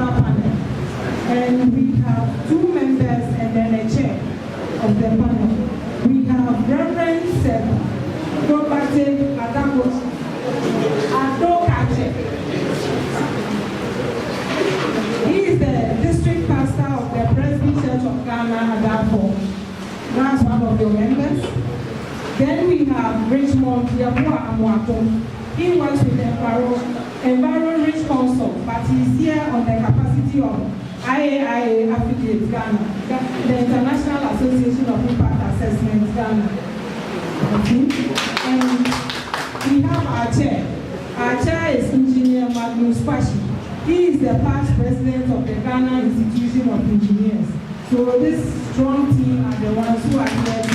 paper panel. And we have 2 members and then a chair of the panel. We have Reverend Advocates Advocates. He is the district pastor of the Presby Church of Ghana, Adafo. That's one of your members. Then we have Richmond Yabua Amwato. He works with the Enviro Rich Council, but he's here on the capacity of EIA Affiliates Ghana, the International Association of Impact Assessment Ghana. Okay. And we have our chair. Our chair is Engineer Magnus Pashi. He is the past president of the Ghana Institution of Engineers. So this strong team are the ones who are here to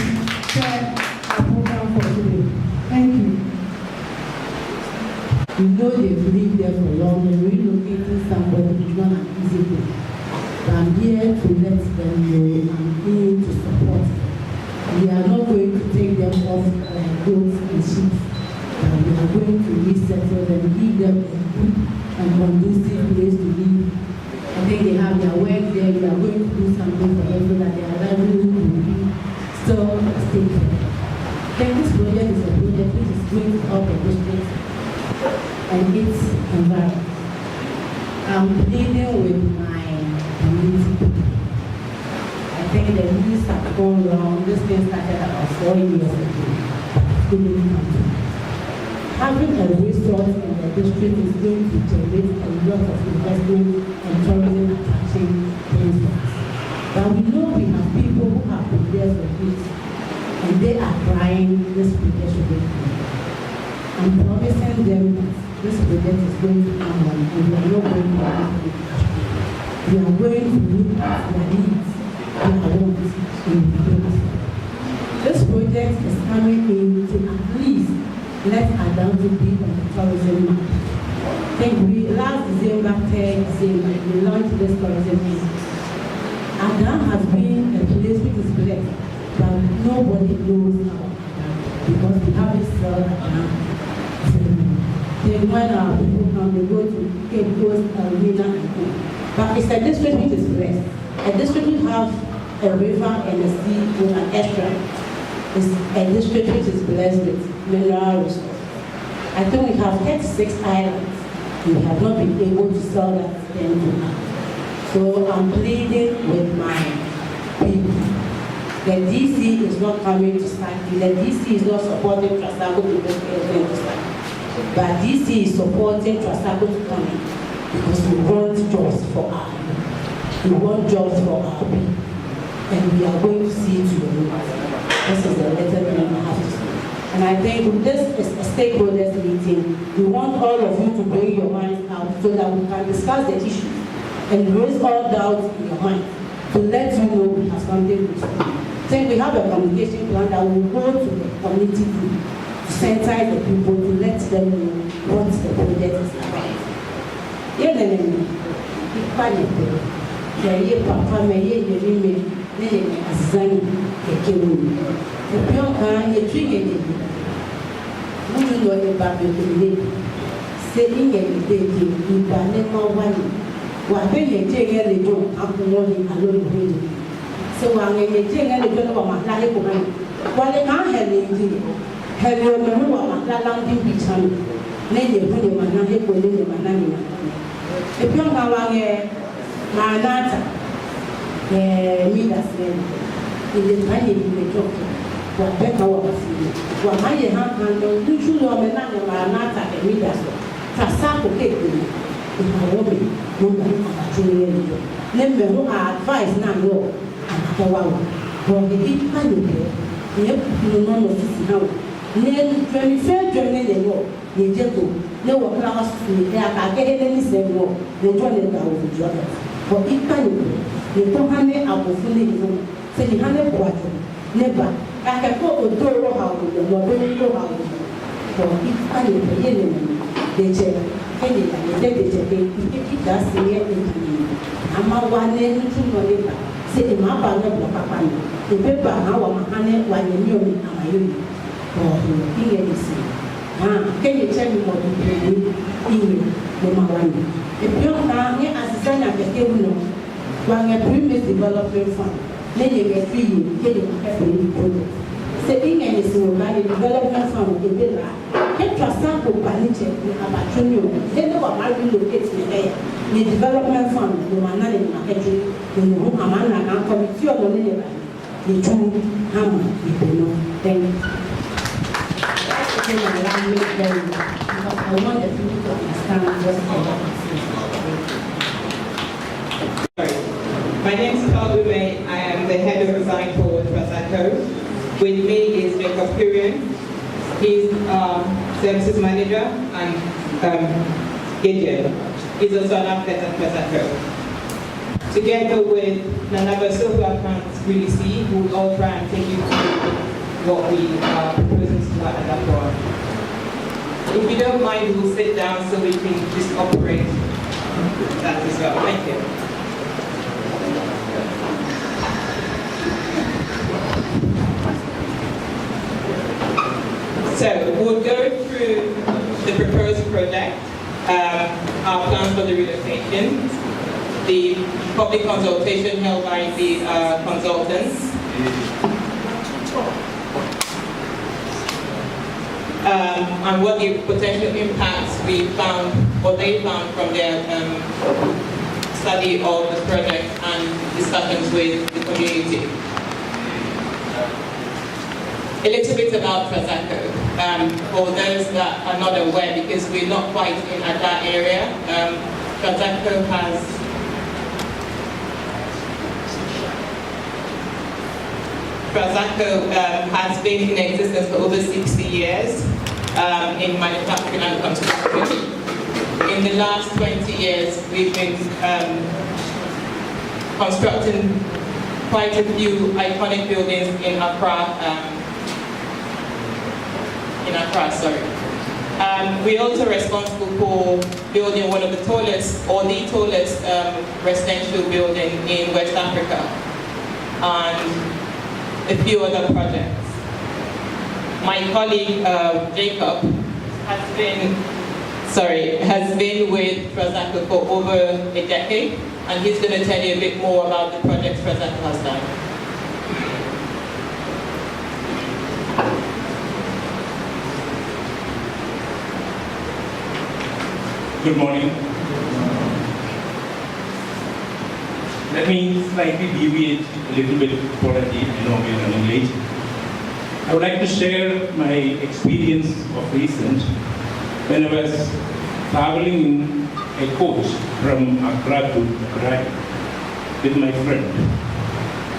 share our program for today. Thank you. We know they've lived there for long, and relocating somebody is not an easy thing. But I'm here to let them know I'm here to support them. We are not going to take them off like goats and sheep. But we are going to resettle them, give them a good and conducive place to live. I think they have their work there. We are going to do something for them so that their livelihood will be still stable. Then this project is a project which is going to help the district and its environment. I'm pleading with my community. I think the news have gone wrong. This thing started about 4 years ago. Having a resort in the district is going to generate a lot of investment and tourism attraction places. But we know we have people who have been there for years, and they are crying this project should be done. I'm promising them that this project is going to come on, and we are not going to do it. We are going to look at their needs, their wants, and needs. This project is coming in to at least let Adam to be on the tourism map. I think we last December, 3rd December, we launched this tourism map. Adam has been a place which is blessed, but nobody knows about Adam because we haven't sold Adam. Then when our people come, they go to Cape Coast, Arena, and go. But it's a district which is blessed. A district which has a river and a sea with an estuary. It's a district which is blessed with mineral resources. I think we have 36 islands. We have not been able to sell that to now. So I'm pleading with my people. The DC is not coming to start. The DC is not supporting Trasacco because we are going to start. But DC is supporting Trasacco to come in because we want jobs for our people. We want jobs for our people. And we are going to see it to the road. This is the letter that we have to say. And I think this is a stakeholders meeting. We want all of you to bring your minds out so that we can discuss the issue and raise all doubts in your mind to let you know we have something to do. I think we have a communication plan that will go to the community to sensitize the people to let them know what the project is about. Azizanya Kewunor. The Pionka, a trigger, who know about the day, saying every day, you can never one. What when you take any job, I'm morning alone. So I'm a take any job of my life. While I can't have it, have your memoir, my landing beach, then you put him and not hit with him and nanny. The Pionka, my nata. Leaders in the tiny job. What better was it? What I have done, you should know a man of my nata and leaders. Trasacco cake with me. If I woman, woman, actually, never who are advised now, no, and the one. For the big money there, you know, now. Then 23rd journey the war, the gentle, no class, they are getting any same war, they join the job. For each time, the 200 are fully known. Say the 100 quarter, never. I can go to Doro House, the Lordino House. For each time, the enemy, they check, and they check, it does the enemy. I'm a one name to Molina. Say the map on the Papa, the paper, how I'm a hundred, while you knew me, for the EDC. Can you tell me what you do? iwe Mumawani. If you are near Azizanya Kewunor, one a previous development fund, then you get free, get a project. Saying any Sumali development fund in the lab, get Trasacco Paniche, Abatunio, then the one relocates the air. The development fund, the Manana in Marketing, the Muhammad and Committee on the Neighbor, the two Hammer, the no. Thank you. I want the people to understand what's going on. My name is Kewunor. I am the head of design for Trasacco. With me is Kewunor. He's services manager and agent. He's also an architect at Trasacco. Together with Nanaba who I can't really see, we'll all try and take you through what we are proposing to at that point. If you don't mind, we'll sit down so we can just operate that as well. Thank you. So we'll go through the proposed project, our plans for the relocation, the public consultation held by the consultants, and what the potential impacts we found, or they found from their study of the project and discussions with the community. A little bit about Trasacco, for those that are not aware, because we're not quite in at that area. Trasacco has been in existence for over 60 years in manufacturing and construction. In the last 20 years, we've been constructing quite a few iconic buildings in Accra. We're also responsible for building one of the tallest, or the tallest residential building in West Africa, and a few other projects. My colleague Jacob has been with Trasacco for over a decade, and he's going to tell you a bit more about the projects Trasacco has done. Good morning. Let me slightly deviate a little bit. Apology, I know we're running late. I would like to share my experience of recent when I was traveling in a coach from Accra to Accra with my friend.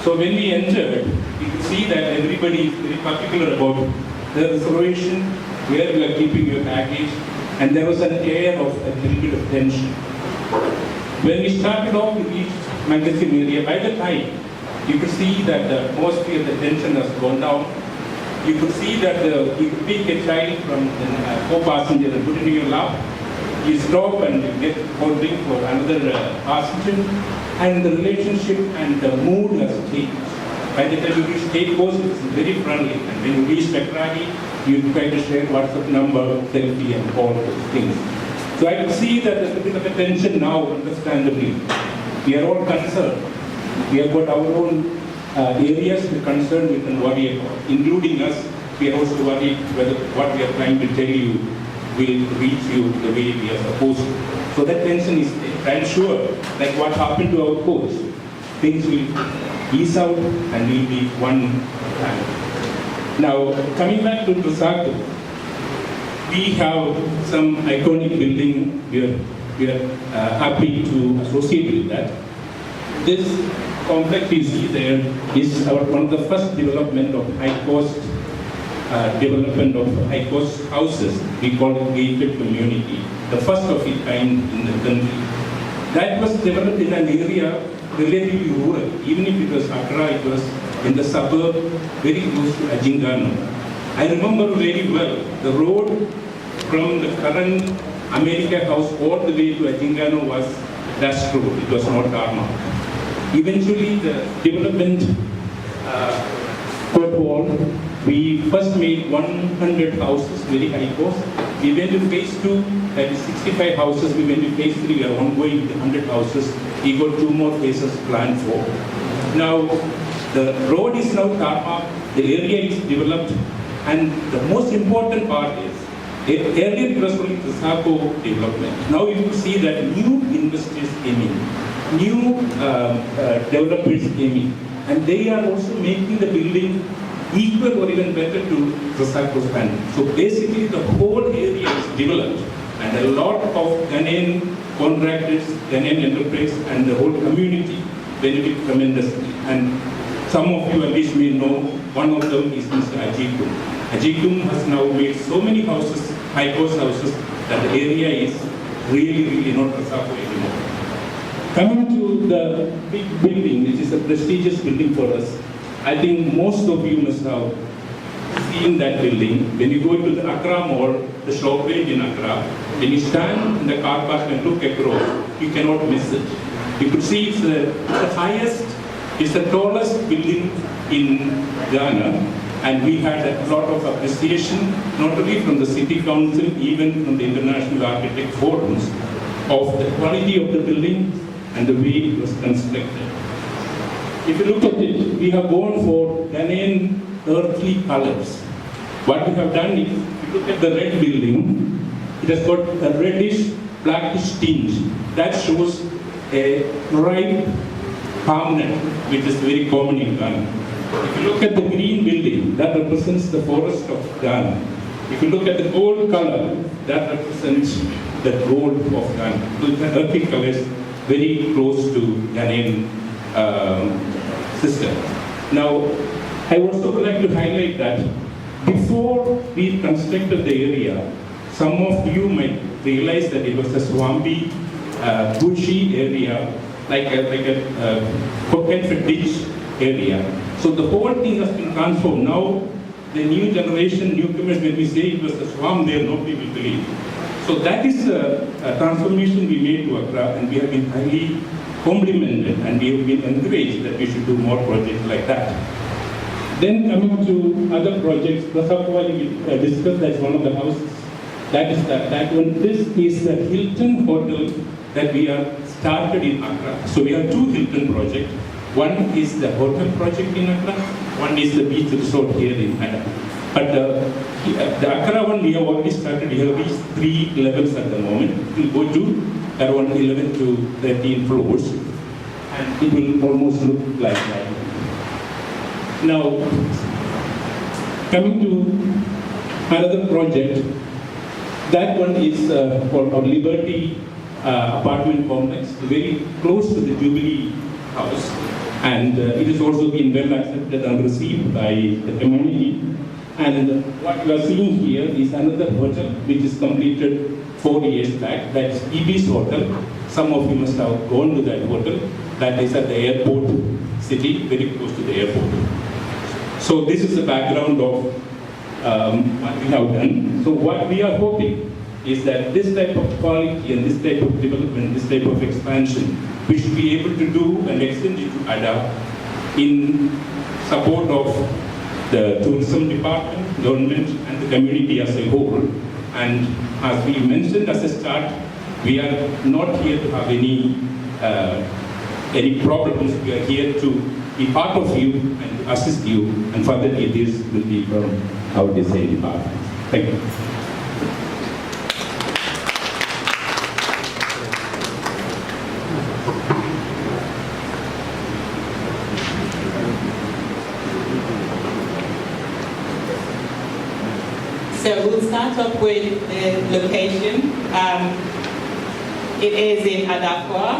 So when we entered, you could see that everybody is very particular about the reservation, where you are keeping your baggage, and there was an air of a little bit of tension. When we started off, we reached Magazine area. By the time, you could see that the atmosphere, the tension has gone down. You could see that you could take a child from the co-passenger and put it in your lap. You stop and you get cold drink for another passenger, and the relationship and the mood has changed. By the time you reach Cape Coast, it's very friendly, and when you reach Petragi, you try to share WhatsApp number, selfie, and all those things. So I can see that there's a bit of a tension now, understandably. We are all concerned. We have got our own areas to concern with and worry about, including us. We are also worried whether what we are trying to tell you will reach you the way we are supposed to. So that tension is there. I'm sure, like what happened to our coach, things will ease out and will be one time. Now, coming back to Trasacco, we have some iconic building. We are happy to associate with that. This complex you see there is one of the first development of high-cost development of high-cost houses. We call it gated community, the first of its kind in the country. That was developed in an area relatively rural. Even if it was Accra, it was in the suburb, very close to Ajingano. I remember very well the road from the current America House all the way to Ajingano was dust road. It was not tarmac. Eventually, the development got wall. We first made 100 houses, very high cost. We went to phase 2, that is 65 houses. We went to phase 3, we are ongoing with 100 houses. We got 2 more phases planned for. Now, the road is now tarmac, the area is developed, and the most important part is, earlier it was only Trasacco development. Now you will see that new investors came in, new developers came in, and they are also making the building equal or even better to Trasacco standard. So basically the whole area is developed, and a lot of Ghanaian contractors, Ghanaian enterprise, and the whole community benefit tremendously. And some of you at least may know, one of them is Mr. Ajikum. Ajikum has now made so many houses, high-cost houses, that the area is really not Trasacco anymore. Coming to the big building, which is a prestigious building for us, I think most of you must have seen that building. When you go to the Accra Mall, the shop range in Accra, when you stand in the car park and look across, you cannot miss it. You could see it's the highest, it's the tallest building in Ghana, and we had a lot of appreciation, not only from the City Council, even from the International Architect Forums, of the quality of the building and the way it was constructed. If you look at it, we have gone for Ghanaian earthly colors. What we have done is, if you look at the red building, it has got a reddish, blackish tinge. That shows a ripe palm nut, which is very common in Ghana. If you look at the green building, that represents the forest of Ghana. If you look at the gold color, that represents the gold of Ghana. So the earthy colors very close to Ghanaian system. Now, I also would like to highlight that before we constructed the area, some of you might realize that it was a swampy, bushy area, like a coconut ditch area. So the whole thing has been transformed. Now, the new generation, newcomers, when we say it was a swamp there, nobody will believe. So that is a transformation we made to Accra, and we have been highly complimented, and we have been encouraged that we should do more projects like that. Then coming to other projects, Trasacco we discussed as one of the houses. That is that one. This is the Hilton Hotel that we have started in Accra. So we have 2 Hilton projects. One is the hotel project in Accra, one is the beach resort here in Accra. But the Accra one we have already started. We have reached 3 levels at the moment. It will go to around 11 to 13 floors, and it will almost look like that. Now, coming to another project, that one is called our Liberty apartment complex, very close to the Jubilee House, and it has also been well accepted and received by the community. And what you are seeing here is another hotel which is completed 4 years back. That's Ibis Hotel. Some of you must have gone to that hotel. That is at the airport city, very close to the airport. So this is the background of what we have done. So what we are hoping is that this type of quality and this type of development, this type of expansion, we should be able to do and extend it to ADA in support of the tourism department, government, and the community as a whole. And as we mentioned as a start, we are not here to have any problems. We are here to be part of you and assist you, and further details will be from our design department. Thank you. So we'll start off with the location. It is in Adakwa,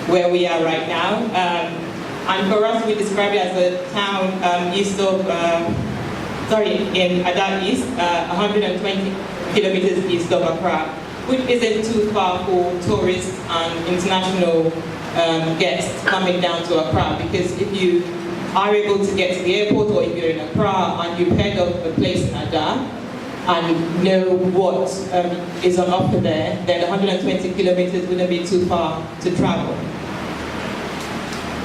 where we are right now. And for us, we describe it as a town in Ada East, 120 kilometers east of Accra, which isn't too far for tourists and international guests coming down to Accra. Because if you are able to get to the airport, or if you're in Accra and you've heard of a place in Ada, and know what is on offer there, then 120 kilometers wouldn't be too far to travel.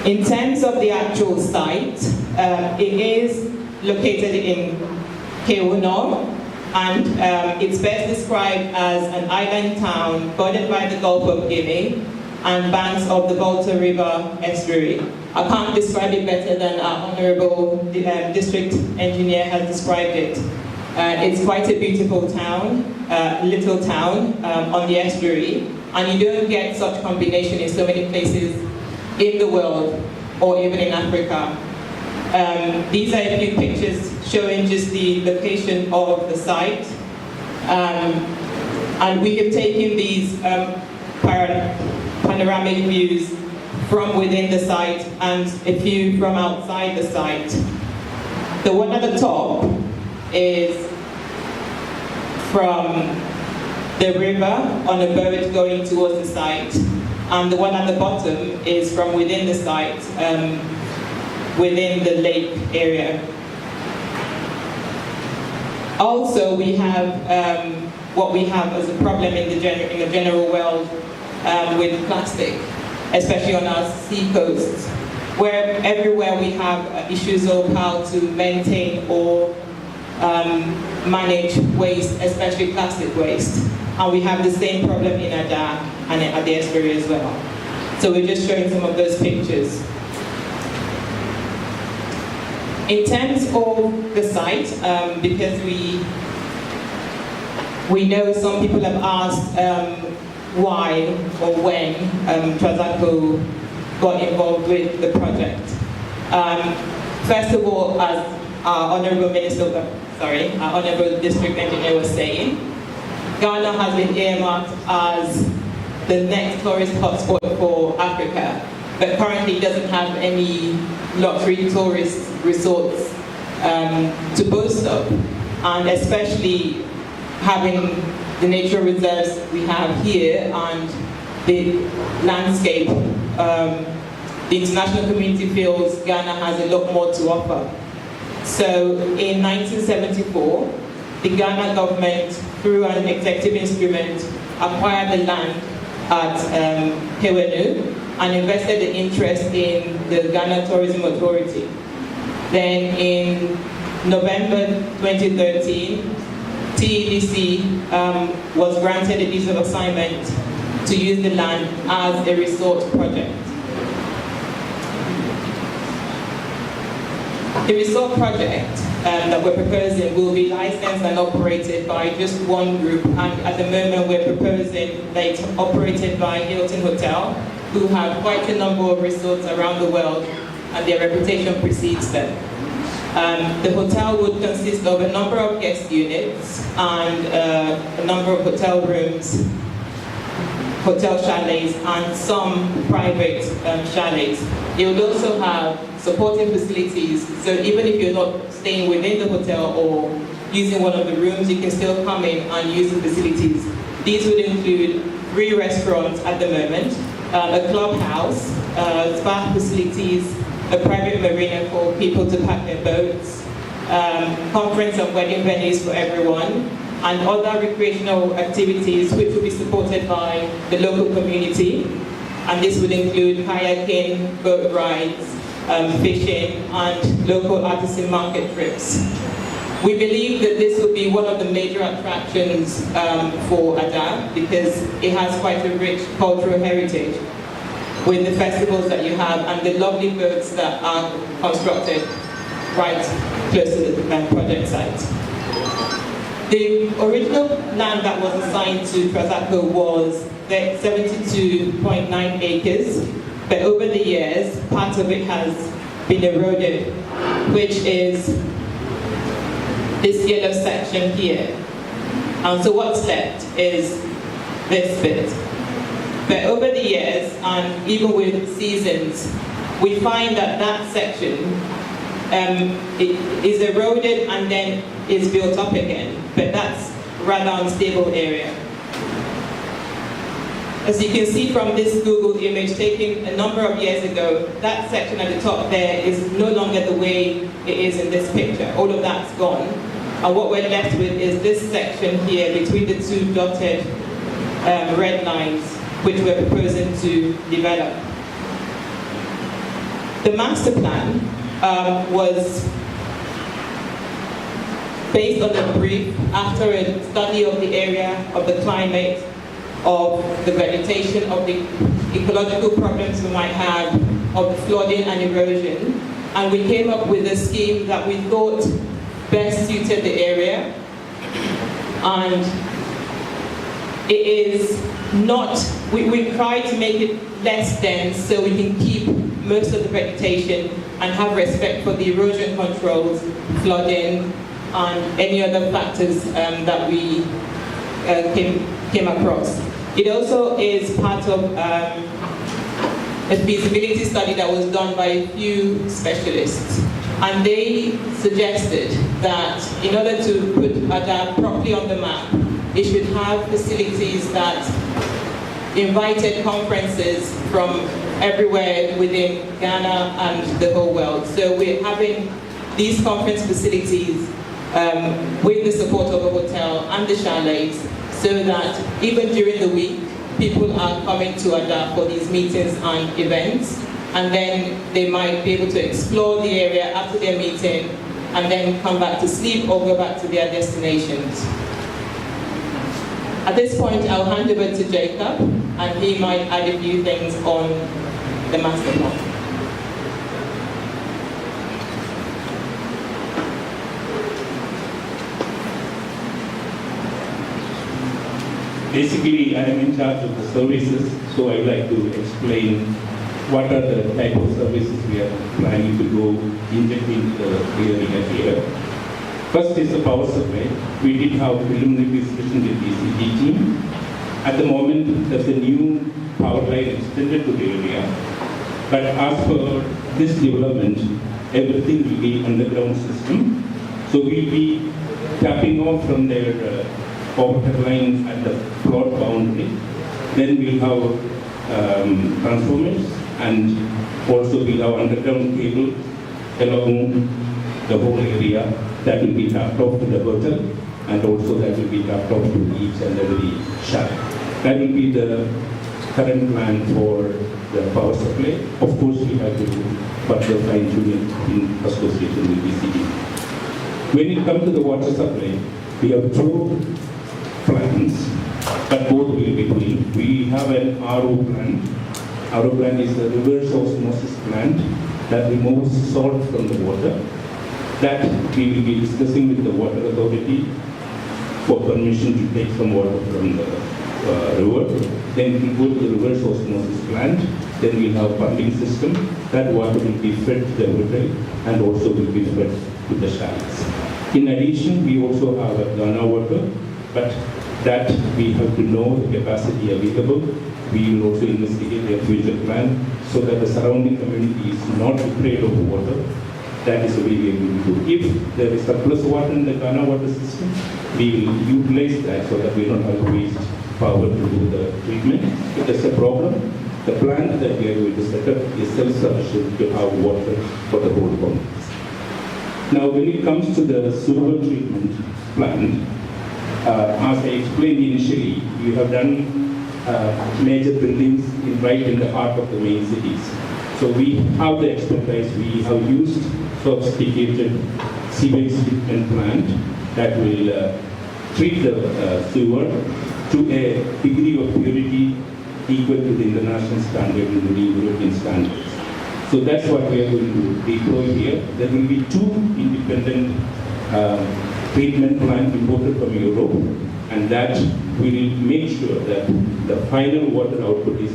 In terms of the actual site, it is located in Kewunor and it's best described as an island town bordered by the Gulf of Guinea and banks of the Volta River Estuary. I can't describe it better than our Honourable District Engineer has described it. It's quite a beautiful town, little town on the estuary, and you don't get such combination in so many places in the world or even in Africa. These are a few pictures showing just the location of the site. And we have taken these panoramic views from within the site and a few from outside the site. The one at the top is from the river on a boat going towards the site, and the one at the bottom is from within the site, within the lake area. Also, we have what we have as a problem in the general world with plastic, especially on our sea coasts, where everywhere we have issues of how to maintain or manage waste, especially plastic waste. And we have the same problem in Ada and at the estuary as well. So we're just showing some of those pictures. In terms of the site, because we know some people have asked why or when Trasacco got involved with the project. First of all, as our Honourable our Honourable District Engineer was saying, Ghana has been earmarked as the next tourist hotspot for Africa, but currently doesn't have any luxury tourist resorts to boast of, and especially having the nature reserves we have here and the landscape, the international community feels Ghana has a lot more to offer. So in 1974, the Ghana government, through an executive instrument, acquired the land at Kewunor and invested the interest in the Ghana Tourism Authority. Then in November 2013, TEDC was granted a piece of assignment to use the land as a resort project. The resort project that we're proposing will be licensed and operated by just one group, and at the moment we're proposing that it's operated by Hilton Hotel, who have quite a number of resorts around the world, and their reputation precedes them. The hotel would consist of a number of guest units and a number of hotel rooms, hotel chalets, and some private chalets. It would also have supporting facilities, so even if you're not staying within the hotel or using one of the rooms, you can still come in and use the facilities. These would include 3 restaurants at the moment, a clubhouse, spa facilities, a private marina for people to park their boats, conference and wedding venues for everyone, and other recreational activities which will be supported by the local community. And this would include kayaking, boat rides, fishing, and local artisan market trips. We believe that this will be one of the major attractions for Ada, because it has quite a rich cultural heritage with the festivals that you have and the lovely boats that are constructed right close to the project site. The original land that was assigned to Trasacco was 72.9 acres, but over the years, part of it has been eroded, which is this yellow section here. And so what's left is this bit. But over the years, and even with seasons, we find that that section it is eroded and then is built up again, but that's rather unstable area. As you can see from this Google image taken a number of years ago, that section at the top there is no longer the way it is in this picture. All of that's gone. And what we're left with is this section here between the 2 dotted red lines, which we're proposing to develop. The master plan was based on the brief, after a study of the area, of the climate, of the vegetation, of the ecological problems we might have, of the flooding and erosion, and we came up with a scheme that we thought best suited the area. And it is not, we've tried to make it less dense so we can keep most of the vegetation and have respect for the erosion controls, flooding, and any other factors that we came across. It also is part of a feasibility study that was done by a few specialists. And they suggested that in order to put Ada properly on the map, it should have facilities that invited conferences from everywhere within Ghana and the whole world. So we're having these conference facilities with the support of a hotel and the chalets, so that even during the week, people are coming to Ada for these meetings and events, and then they might be able to explore the area after their meeting and then come back to sleep or go back to their destinations. At this point, I'll hand over to Jacob, and he might add a few things on the master plan. Basically, I am in charge of the services, so I would like to explain what are the type of services we are planning to go inject into the area here. First is the power supply. We did have preliminary discussion with the ECG team. At the moment, there's a new power line extended to the area. But as per this development, everything will be underground system. So we'll be tapping off from their power line at the plot boundary. Then we'll have transformers, and also we'll have underground cable along the whole area that will be tapped off to the hotel, and also that will be tapped off to each and every shaft. That will be the current plan for the power supply. Of course, we have to do further fine-tuning in association with BCD. When it comes to the water supply, we have two plans, but both will be doing. We have an RO plant. RO plant is a reverse osmosis plant that removes salt from the water. That we will be discussing with the water authority for permission to take some water from the river. Then we go to the reverse osmosis plant. Then we have pumping system. That water will be fed to the hotel and also will be fed to the shallots. In addition, we also have a Ghana water, but that we have to know the capacity available. We will also investigate their future plan so that the surrounding community is not deprived of water. That is the way we are going to do. If there is surplus water in the Ghana water system, we will utilize that so that we don't have to waste power to do the treatment. If there's a problem, the plant that we are going to set up is self-sufficient to have water for the whole complex. Now, when it comes to the sewer treatment plant, as I explained initially, we have done major buildings right in the heart of the main cities. So we have the expertise. We have used sophisticated sewage treatment plant that will treat the sewer to a degree of purity equal to the international standard and the European standards. So that's what we are going to deploy here. There will be two independent treatment plants imported from Europe, and that will make sure that the final water output is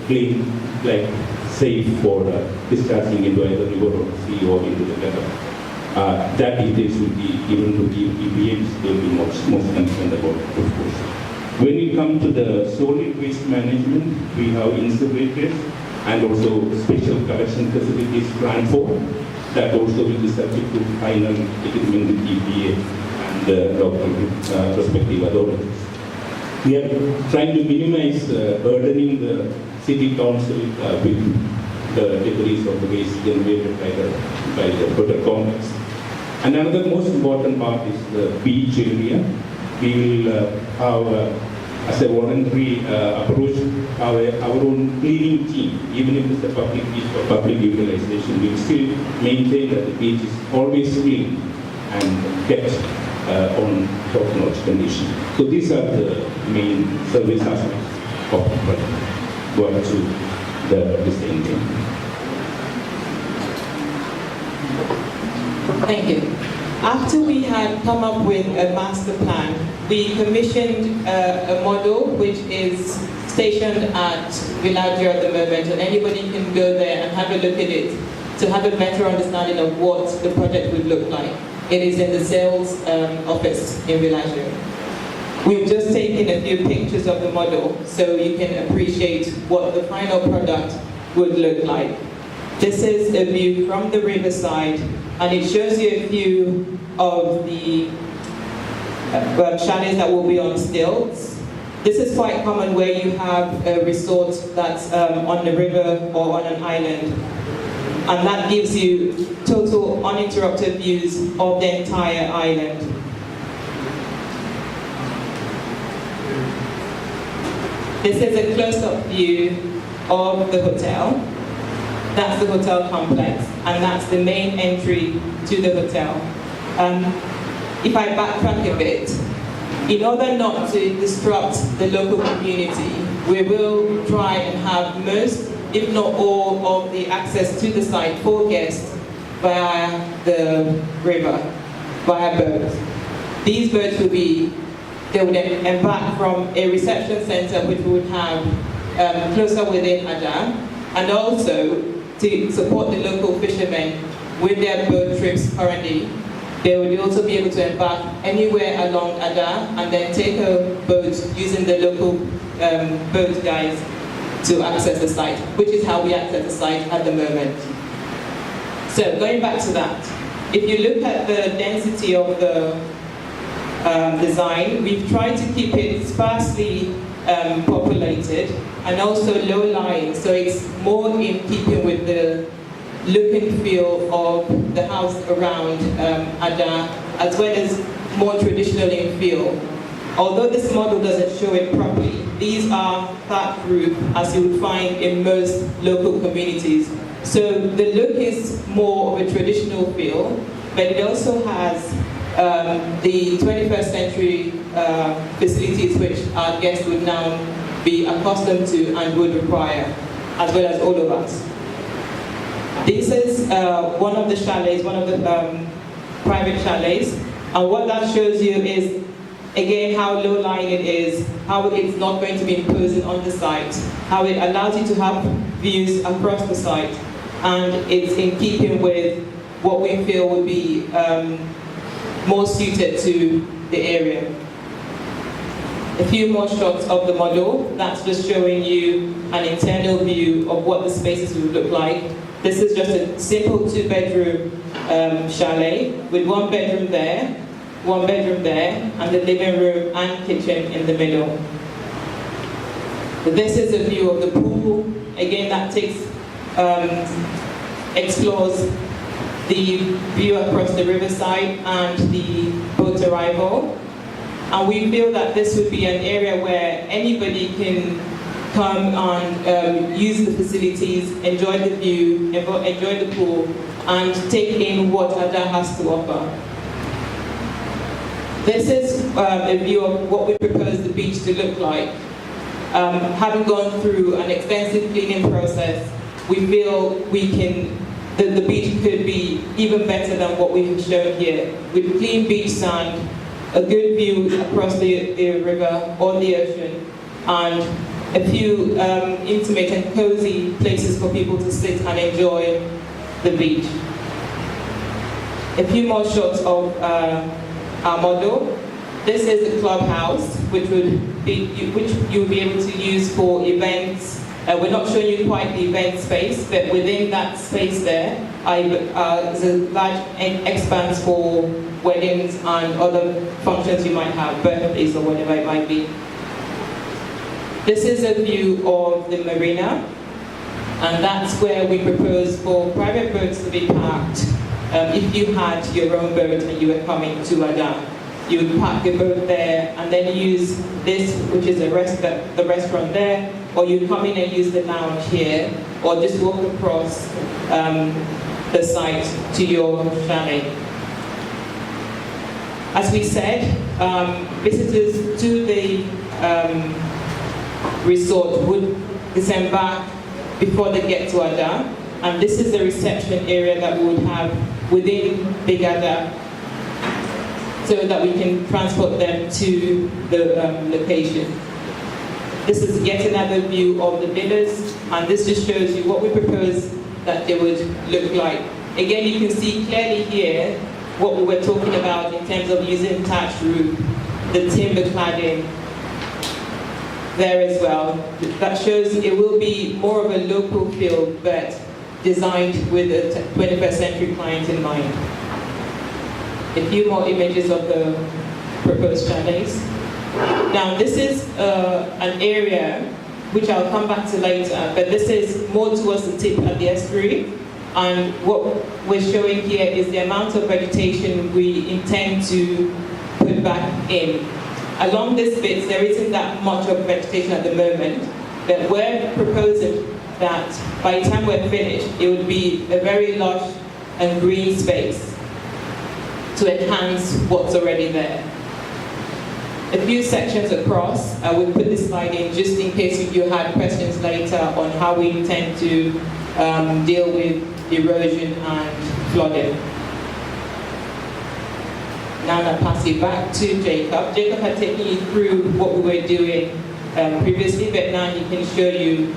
clean, like safe for discharging into either river or sea or into the river. That details will be given to the EPAs. They will be most concerned about, of course. When we come to the solid waste management, we have incinerators and also special collection facilities planned for. That also will be subject to final agreement with EPA and the local respective authorities. We are trying to minimize burdening the city council with the debris of the waste generated by the hotel complex. And another most important part is the beach area. We will have, as a voluntary approach, our own cleaning team. Even if it's a public beach or public utilization, we will still maintain that the beach is always clean and kept on top-notch conditions. So these are the main service aspects of the project. Go up to the same thing. Thank you. After we had come up with a master plan, we commissioned a model which is stationed at Villaggio at the moment, and anybody can go there and have a look at it to have a better understanding of what the project would look like. It is in the sales office in Villaggio. We've just taken a few pictures of the model so you can appreciate what the final product would look like. This is a view from the riverside, and it shows you a few of the chalets that will be on stilts. This is quite common where you have a resort that's on the river or on an island, and that gives you total uninterrupted views of the entire island. This is a close-up view of the hotel. That's the hotel complex, and that's the main entry to the hotel. If I backtrack a bit, in order not to disrupt the local community, we will try and have most, if not all, of the access to the site for guests via the river, via boats. These boats will be, they would embark from a reception center which we would have closer within Ada, and also to support the local fishermen with their boat trips currently. They would also be able to embark anywhere along Ada and then take a boat using the local boat guys to access the site, which is how we access the site at the moment. So going back to that, if you look at the density of the design, we've tried to keep it sparsely populated and also low-lying, so it's more in keeping with the look and feel of the house around Ada, as well as more traditional in feel. Although this model doesn't show it properly, these are thatched roof, as you would find in most local communities. So the look is more of a traditional feel, but it also has the 21st century facilities which our guests would now be accustomed to and would require, as well as all of us. This is one of the chalets, one of the private chalets, and what that shows you is, again, how low-lying it is, how it's not going to be imposing on the site, how it allows you to have views across the site, and it's in keeping with what we feel would be more suited to the area. A few more shots of the model. That's just showing you an internal view of what the spaces would look like. This is just a simple 2-bedroom chalet with 1 bedroom there, 1 bedroom there, and the living room and kitchen in the middle. This is a view of the pool. Again, that explores the view across the riverside and the boat arrival. And we feel that this would be an area where anybody can come and use the facilities, enjoy the view, enjoy the pool, and take in what Ada has to offer. This is a view of what we propose the beach to look like. Having gone through an extensive cleaning process, we feel the beach could be even better than what we have shown here, with clean beach sand, a good view across the river or the ocean, and a few intimate and cozy places for people to sit and enjoy the beach. A few more shots of our model. This is the clubhouse, which you will be able to use for events. We're not showing you quite the event space, but within that space there, there's a large expanse for weddings and other functions you might have, birthdays or whatever it might be. This is a view of the marina, and that's where we propose for private boats to be parked. If you had your own boat and you were coming to Ada, you would park your boat there and then use this, which is the restaurant there, or you come in and use the lounge here, or just walk across the site to your chalet. As we said, visitors to the resort would disembark before they get to Ada, and this is the reception area that we would have within Big Ada, so that we can transport them to the location. This is yet another view of the villas, and this just shows you what we propose that they would look like. Again, you can see clearly here what we were talking about in terms of using thatched roof, the timber cladding there as well. That shows it will be more of a local feel, but designed with a 21st century client in mind. A few more images of the proposed chalets. Now this is an area which I'll come back to later, but this is more towards the tip at the estuary. And what we're showing here is the amount of vegetation we intend to put back in. Along this bit, there isn't that much of vegetation at the moment, but we're proposing that by the time we're finished, it would be a very lush and green space to enhance what's already there. A few sections across, we'll put this slide in just in case you had questions later on how we intend to deal with erosion and flooding. Now I'll pass it back to Jacob. Jacob had taken you through what we were doing previously, but now he can show you.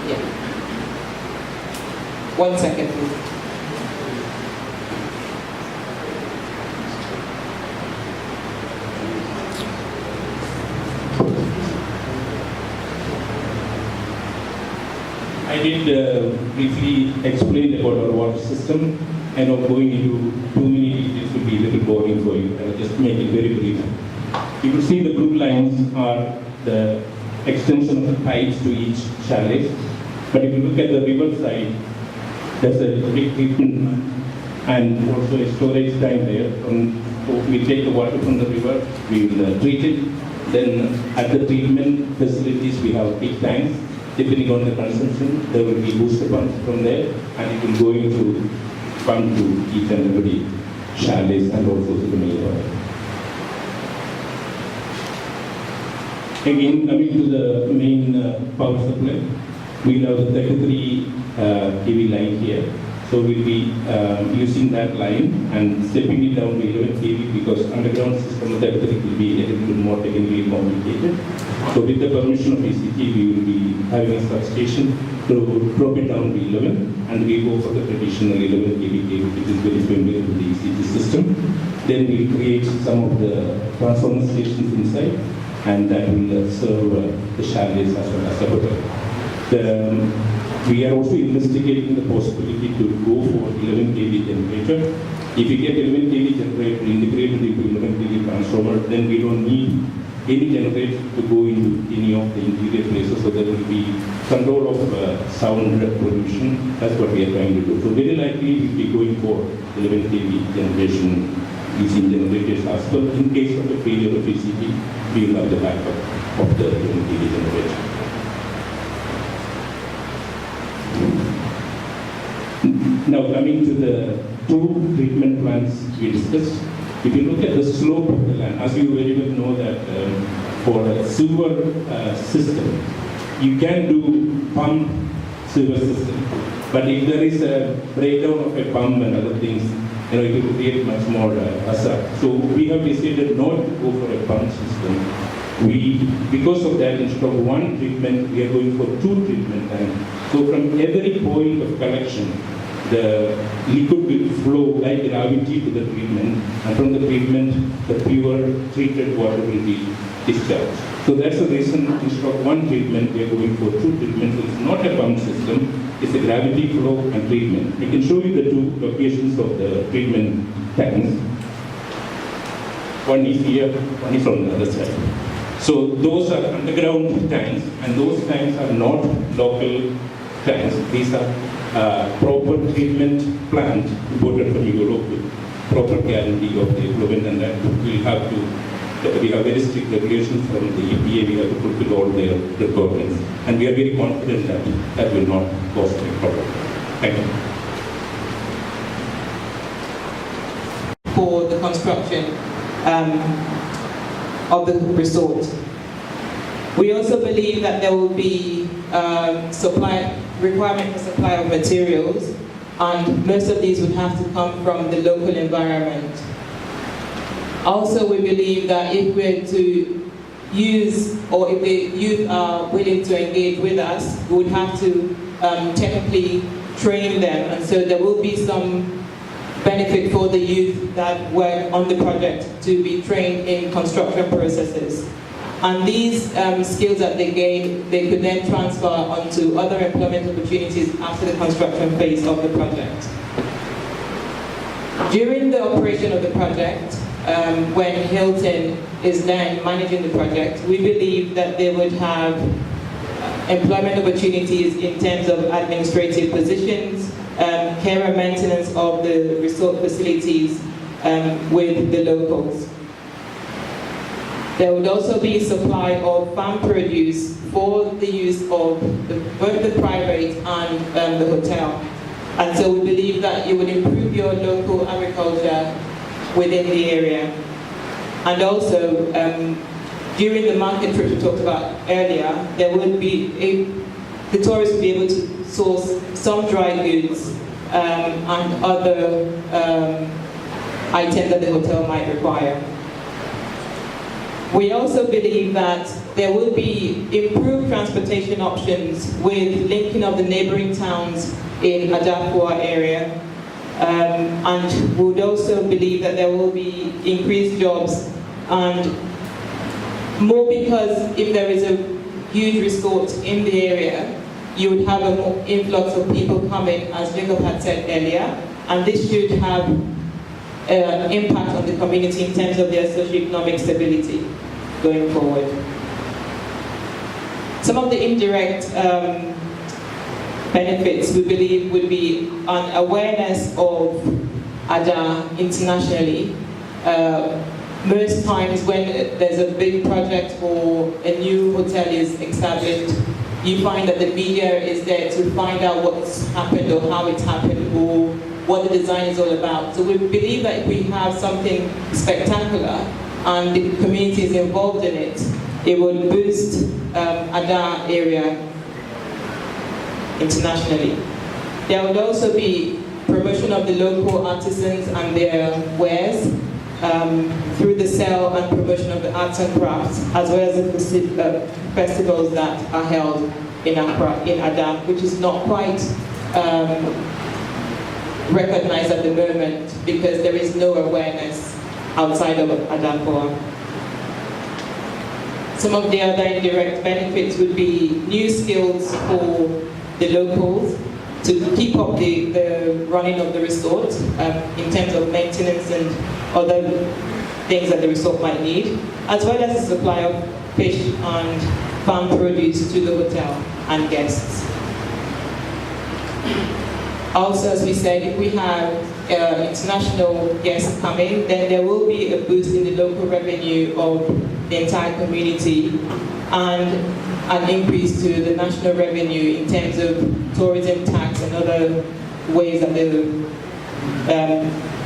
Yeah. 1 second, please. I did briefly explain about our water system. I know going into too many details will be a little boring for you. I'll just make it very brief. You can see the blue lines are the extension of the pipes to each chalet. But if you look at the river side, there's a big treatment and also a storage tank there. So we take the water from the river, we will treat it. Then at the treatment facilities, we have big tanks. Depending on the consumption, there will be booster pumps from there, and it will go into pump to each and every chalets and also to the main oil. Again, coming to the main power supply, we have the 33 kV line here. So we'll be using that line and stepping it down to 11 kV because underground system of 33 will be a little bit more technically complicated. So with the permission of ECT, we will be having a substation to drop it down to 11, and we go for the traditional 11 kV cable, which is very familiar with the ECT system. Then we'll create some of the transformer stations inside, and that will serve the chalets as well as the hotel. We are also investigating the possibility to go for 11 kV generator. If we get 11 kV generator integrated into 11 kV transformer, then we don't need any generator to go into any of the interior places, so there will be control of sound pollution. That's what we are trying to do. So very likely we'll be going for 11 kV generation using generators as well. In case of the failure of ECT, we will have the backup of the 11 kV generator. Now coming to the two treatment plants we discussed. If you look at the slope of the land, as you very well know that for a sewer system, you can do pump sewer system. But if there is a breakdown of a pump and other things, it will create much more hazard. So we have decided not to go for a pump system. Because of that, instead of one treatment, we are going for two treatment tanks. So from every point of collection, the liquid will flow like gravity to the treatment, and from the treatment, the pure treated water will be discharged. So that's the reason instead of one treatment, we are going for two treatments. It's not a pump system, it's a gravity flow and treatment. I can show you the two locations of the treatment tanks. One is here, one is on the other side. So those are underground tanks, and those tanks are not local tanks. These are proper treatment plant imported from Europe with proper guarantee of the effluent, and that we have very strict regulations from the EPA. We have to fulfill all their requirements, and we are very confident that that will not cause any problem. Thank you. for the construction of the resort. We also believe that there will be requirement for supply of materials, and most of these would have to come from the local environment. Also, we believe that if we're to use, or if the youth are willing to engage with us, we would have to technically train them, and so there will be some benefit for the youth that work on the project to be trained in construction processes. And these skills that they gain, they could then transfer onto other employment opportunities after the construction phase of the project. During the operation of the project, when Hilton is then managing the project, we believe that they would have employment opportunities in terms of administrative positions, care and maintenance of the resort facilities with the locals. There would also be supply of farm produce for the use of both the private and the hotel. And so we believe that it would improve your local agriculture within the area. And also, during the market trip we talked about earlier, there would be the tourists would be able to source some dry goods and other items that the hotel might require. We also believe that there will be improved transportation options with linking of the neighboring towns in Adafua area. And we would also believe that there will be increased jobs, and more because if there is a huge resort in the area, you would have an influx of people coming, as Jacob had said earlier, and this should have impact on the community in terms of their socioeconomic stability going forward. Some of the indirect benefits we believe would be an awareness of Ada internationally. Most times when there's a big project or a new hotel is established, you find that the media is there to find out what's happened or how it's happened or what the design is all about. So we believe that if we have something spectacular and the community is involved in it, it would boost Ada area internationally. There would also be promotion of the local artisans and their wares through the sale and promotion of the arts and crafts, as well as the festivals that are held in Ada, which is not quite recognized at the moment because there is no awareness outside of Adafua. Some of the other indirect benefits would be new skills for the locals to keep up the running of the resort in terms of maintenance and other things that the resort might need, as well as the supply of fish and farm produce to the hotel and guests. Also, as we said, if we have international guests coming, then there will be a boost in the local revenue of the entire community and an increase to the national revenue in terms of tourism tax and other ways that the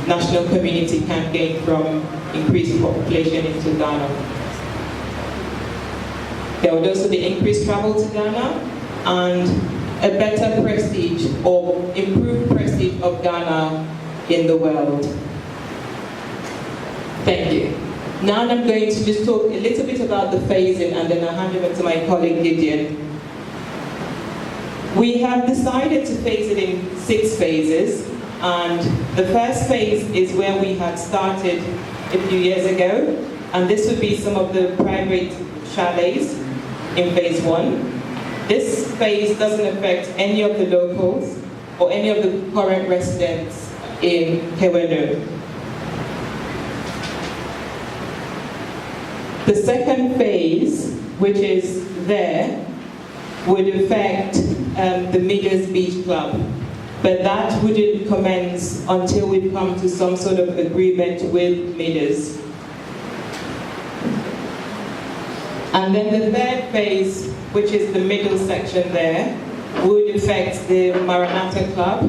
national community can gain from increased population into Ghana. There would also be increased travel to Ghana and a better prestige or improved prestige of Ghana in the world. Thank you. Now I'm going to just talk a little bit about the phasing and then I'll hand over to my colleague Gideon. We have decided to phase it in 6 phases, and the first phase is where we had started a few years ago, and this would be some of the private chalets in phase 1. This phase doesn't affect any of the locals or any of the current residents in Kewunor. The second phase, which is there, would affect the Midas Beach Club, but that wouldn't commence until we come to some sort of agreement with Midas. And then the third phase, which is the middle section there, would affect the Maranatha Club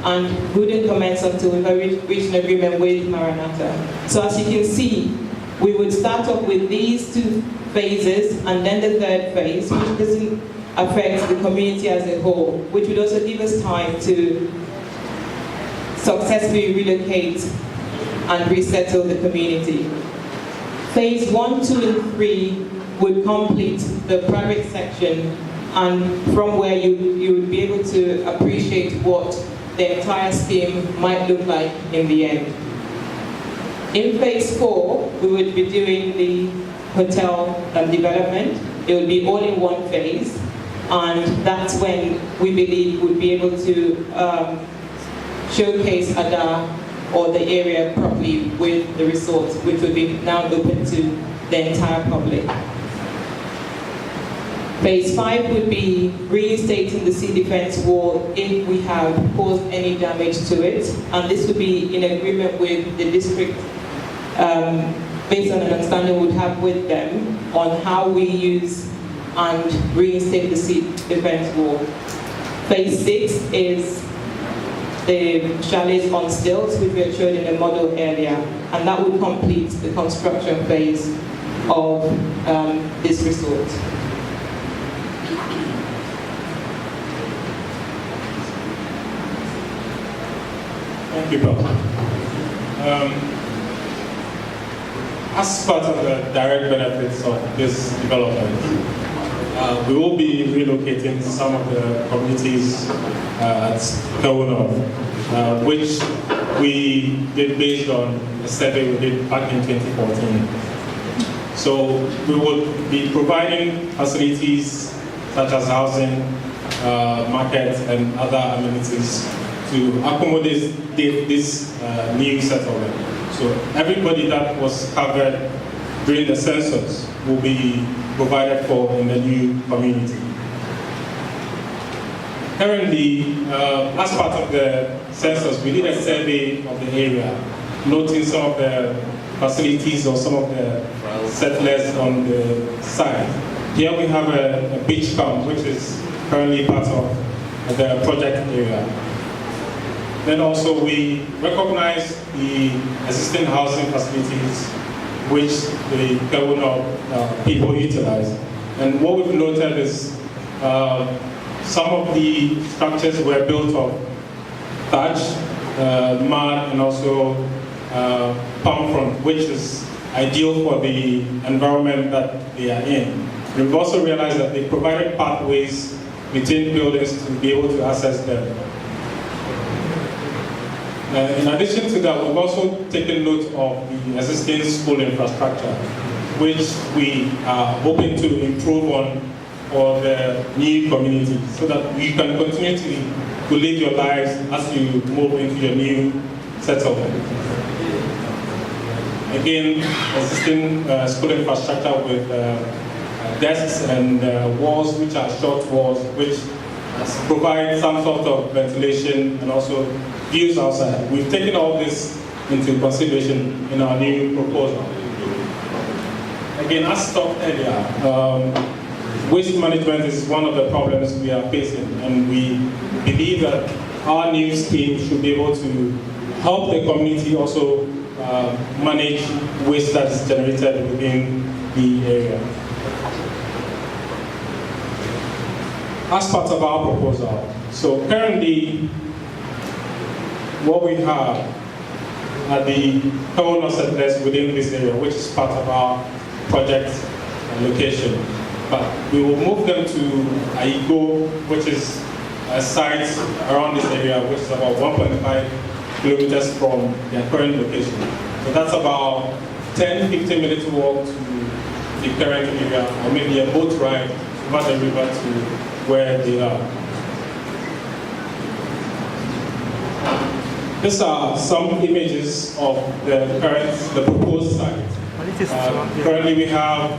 and wouldn't commence until we reached an agreement with Maranatha. So as you can see, we would start off with these 2 phases and then the 3rd phase, which doesn't affect the community as a whole, which would also give us time to successfully relocate and resettle the community. Phase 1, 2, and 3 would complete the private section, and from where you would be able to appreciate what the entire scheme might look like in the end. In phase 4, we would be doing the hotel development. It would be all in one phase, and that's when we believe we'd be able to showcase Ada or the area properly with the resort, which would be now open to the entire public. Phase 5 would be reinstating the sea defense wall if we have caused any damage to it, and this would be in agreement with the district, based on an understanding we'd have with them on how we use and reinstate the sea defense wall. Phase 6 is the chalets on stilts, which we had showed in the model earlier, and that would complete the construction phase of this resort. Thank you, Bob. As part of the direct benefits of this development, we will be relocating some of the communities at Kewunor, which we did based on a survey we did back in 2014. So we will be providing facilities such as housing, markets, and other amenities to accommodate this new settlement. So everybody that was covered during the census will be provided for in the new community. Currently, as part of the census, we did a survey of the area, noting some of the facilities or some of the settlers on the site. Here we have a beach camp, which is currently part of the project area. Then also we recognize the existing housing facilities which the Kewunor people utilize. And what we've noted is some of the structures were built of thatch, mud, and also palm front, which is ideal for the environment that they are in. We've also realized that they provided pathways between buildings to be able to access them. In addition to that, we've also taken note of the existing school infrastructure, which we are hoping to improve on for the new community, so that you can continue to live your lives as you move into your new settlement. Again, existing school infrastructure with desks and walls, which are short walls, which provide some sort of ventilation and also views outside. We've taken all this into consideration in our new proposal. Again, as talked earlier, waste management is one of the problems we are facing, and we believe that our new scheme should be able to help the community also manage waste that is generated within the area. As part of our proposal, so currently what we have are the Kewunor settlers within this area, which is part of our project location. But we will move them to Aigo, which is a site around this area, which is about 1.5 kilometers from their current location. So that's about 10-15 minutes walk to the current area, or maybe a boat ride over the river to where they are. These are some images of the proposed site. Currently we have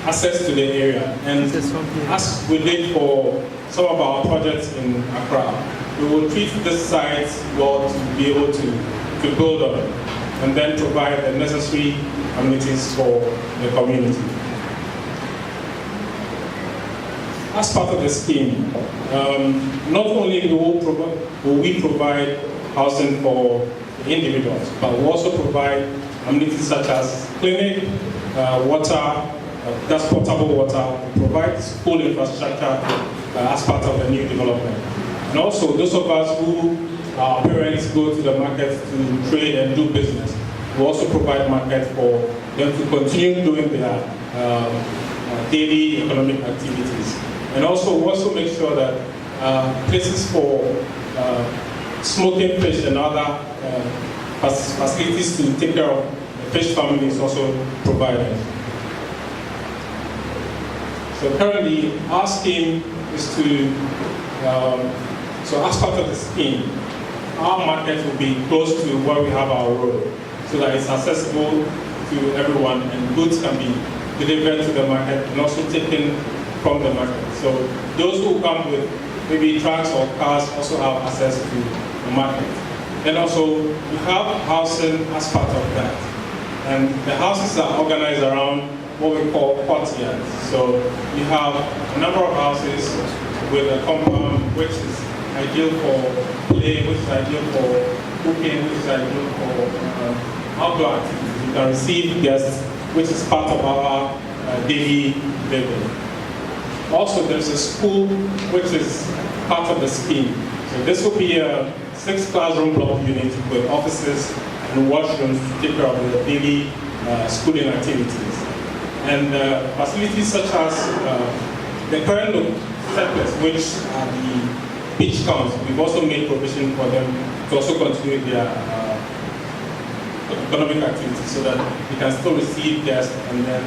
access to the area, and as we did for some of our projects in Accra, we will treat this site well to be able to build on it, and then provide the necessary amenities for the community. as part of the scheme, not only will we provide housing for individuals, but we also provide amenities such as clinic, water, that's potable water, provide school infrastructure as part of the new development. And also, those of us who our parents go to the market to trade and do business, we also provide market for them to continue doing their daily economic activities. And also, we also make sure that places for smoking fish and other facilities to take care of the fish family is also provided. So currently, our scheme is to, so as part of the scheme, our market will be close to where we have our road, so that it's accessible to everyone and goods can be delivered to the market and also taken from the market. So those who come with maybe trucks or cars also have access to the market. And also, we have housing as part of that. And the houses are organized around what we call courtyards. So you have a number of houses with a compound which is ideal for play, which is ideal for cooking, which is ideal for outdoor activities. You can receive guests, which is part of our daily living. Also, there's a school which is part of the scheme. So this will be a 6 classroom block unit with offices and washrooms to take care of the daily schooling activities. And facilities such as the current settlers, which are the beach camps, we've also made provision for them to also continue their economic activities so that they can still receive guests and then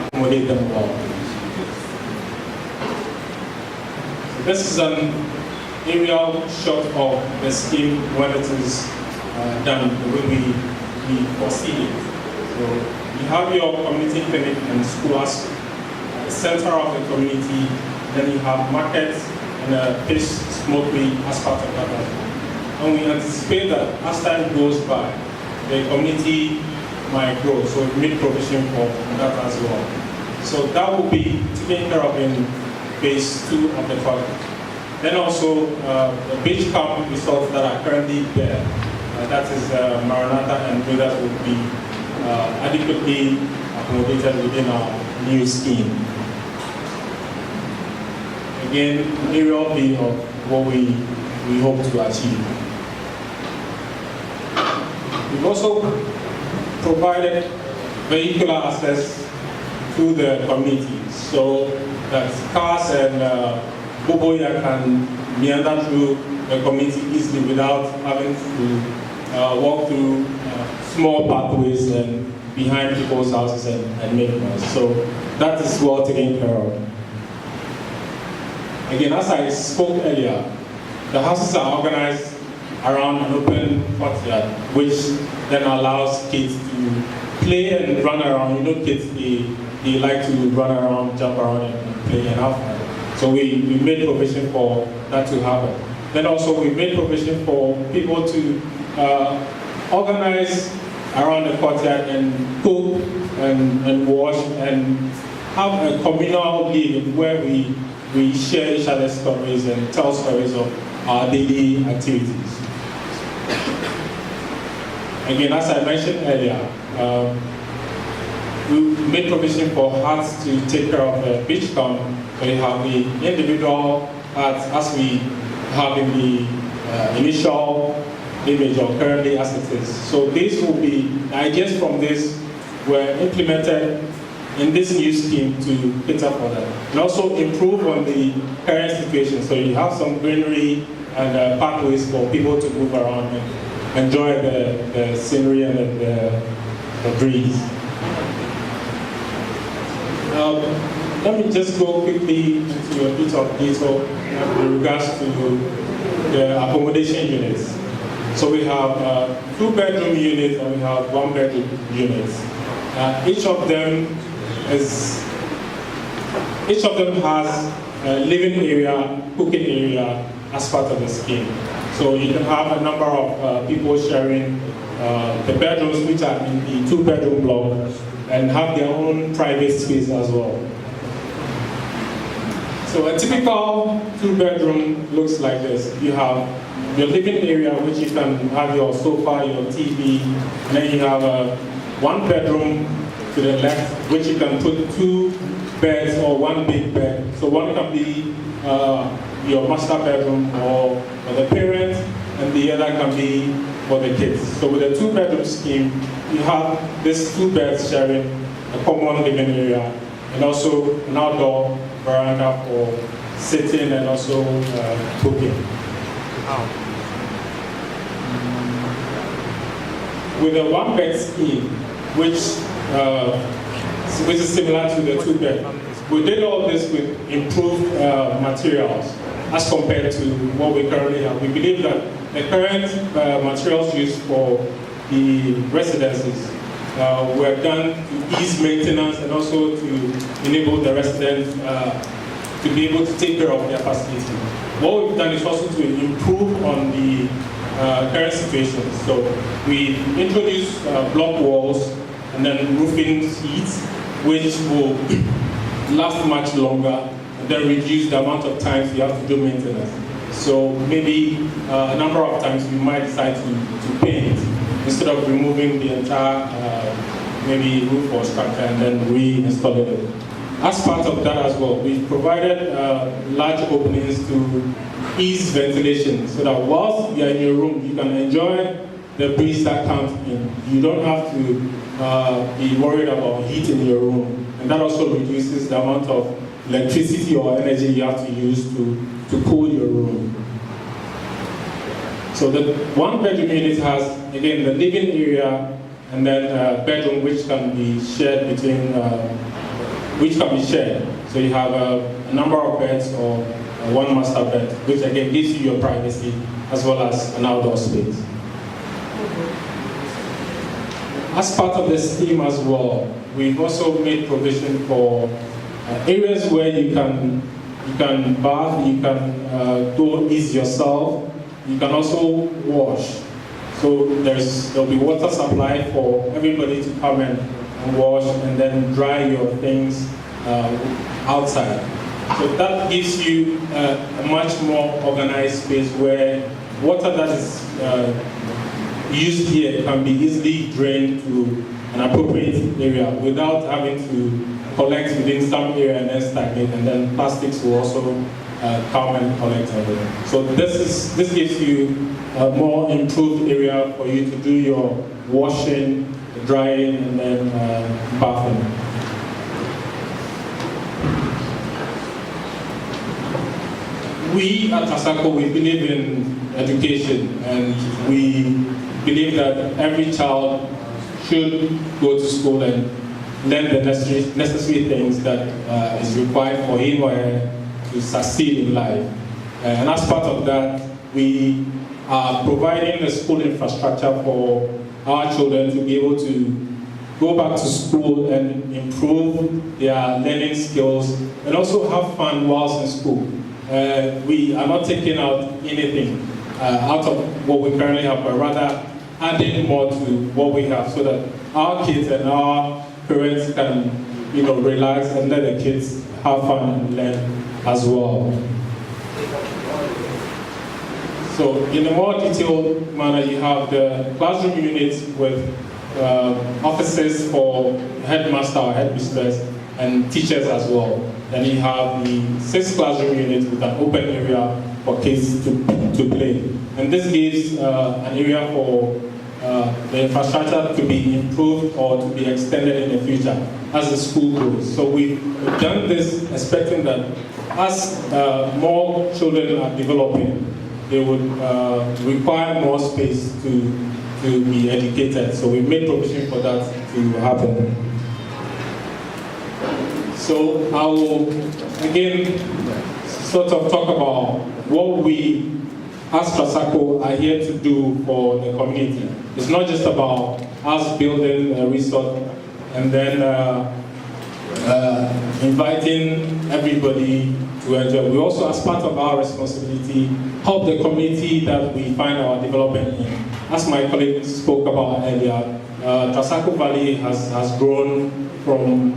accommodate them well. So this is an aerial shot of the scheme when it is done the way we foresee it. So you have your community clinic and schools at the center of the community, then you have markets and fish smokery as part of that. And we anticipate that as time goes by, the community might grow, so we make provision for that as well. So that will be taken care of in phase 2 of the project. Then also the beach camp resorts that are currently there, that is Maranatha and Vedas will be adequately accommodated within our new scheme. Again, an aerial view of what we hope to achieve. We've also provided vehicular access to the community so that cars and Boboya can meander through the community easily without having to walk through small pathways and behind people's houses and make noise. So that is well taken care of. Again, as I spoke earlier, the houses are organized around an open courtyard, which then allows kids to play and run around. You know, kids, they like to run around, jump around and play and have fun. So we made provision for that to happen. Then also we made provision for people to organize around the courtyard and cook and wash and have a communal living where we share each other's stories and tell stories of our daily activities. Again, as I mentioned earlier, we made provision for huts to take care of the beach camp. So you have the individual huts as we have in the initial image or currently as it is. So this will be, the ideas from this were implemented in this new scheme to cater for that. And also improve on the current situation. So you have some greenery and pathways for people to move around and enjoy the scenery and the breeze. Let me just go quickly into a bit of detail in regards to the accommodation units. So we have 2-bedroom units and we have 1-bedroom units. Each of them has a living area, cooking area as part of the scheme. So you can have a number of people sharing the bedrooms, which are in the 2-bedroom block, and have their own private space as well. So a typical 2-bedroom looks like this. You have your living area, which you can have your sofa, your TV, and then you have a 1-bedroom to the left, which you can put 2 beds or 1 big bed. So one can be your master bedroom or for the parents, and the other can be for the kids. So with a 2-bedroom scheme, you have these 2 beds sharing a common living area and also an outdoor veranda for sitting and also cooking. With a 1-bed scheme, which is similar to the 2-bed, we did all this with improved materials as compared to what we currently have. We believe that the current materials used for the residences were done to ease maintenance and also to enable the residents to be able to take care of their facility. What we've done is also to improve on the current situation. So we introduced block walls and then roofing sheets, which will last much longer and then reduce the amount of times you have to do maintenance. So maybe a number of times we might decide to paint instead of removing the entire maybe roof or structure and then reinstall it. As part of that as well, we've provided large openings to ease ventilation so that whilst you're in your room, you can enjoy the breeze that comes in. You don't have to be worried about heat in your room. And that also reduces the amount of electricity or energy you have to use to cool your room. So the 1-bedroom unit has, again, the living area and then a bedroom which can be shared between, So you have a number of beds or 1 master bed, which again gives you your privacy as well as an outdoor space. As part of the scheme as well, we've also made provision for areas where you can bath, you can go ease yourself, you can also wash. So there'll be water supply for everybody to come and wash and then dry your things outside. So that gives you a much more organized space where water that is used here can be easily drained to an appropriate area without having to collect within some area and then stagnate, and then plastics will also come and collect everything. So this gives you a more improved area for you to do your washing, drying, and then bathing. We at Trasacco, we believe in education, and we believe that every child should go to school and learn the necessary things that is required for him or her to succeed in life. And as part of that, we are providing a school infrastructure for our children to be able to go back to school and improve their learning skills and also have fun whilst in school. We are not taking out anything out of what we currently have, but rather adding more to what we have so that our kids and our parents can, relax and let the kids have fun and learn as well. So in a more detailed manner, you have the classroom units with offices for headmaster or headmistress and teachers as well. Then you have the 6 classroom units with an open area for kids to play. And this gives an area for the infrastructure to be improved or to be extended in the future as the school grows. So we've done this expecting that as more children are developing, they would require more space to be educated. So we made provision for that to happen. So I will again sort of talk about what we as Trasacco are here to do for the community. It's not just about us building a resort and then inviting everybody to enjoy. We also, as part of our responsibility, help the community that we find our development in. As my colleague spoke about earlier, Trasacco Valley has grown from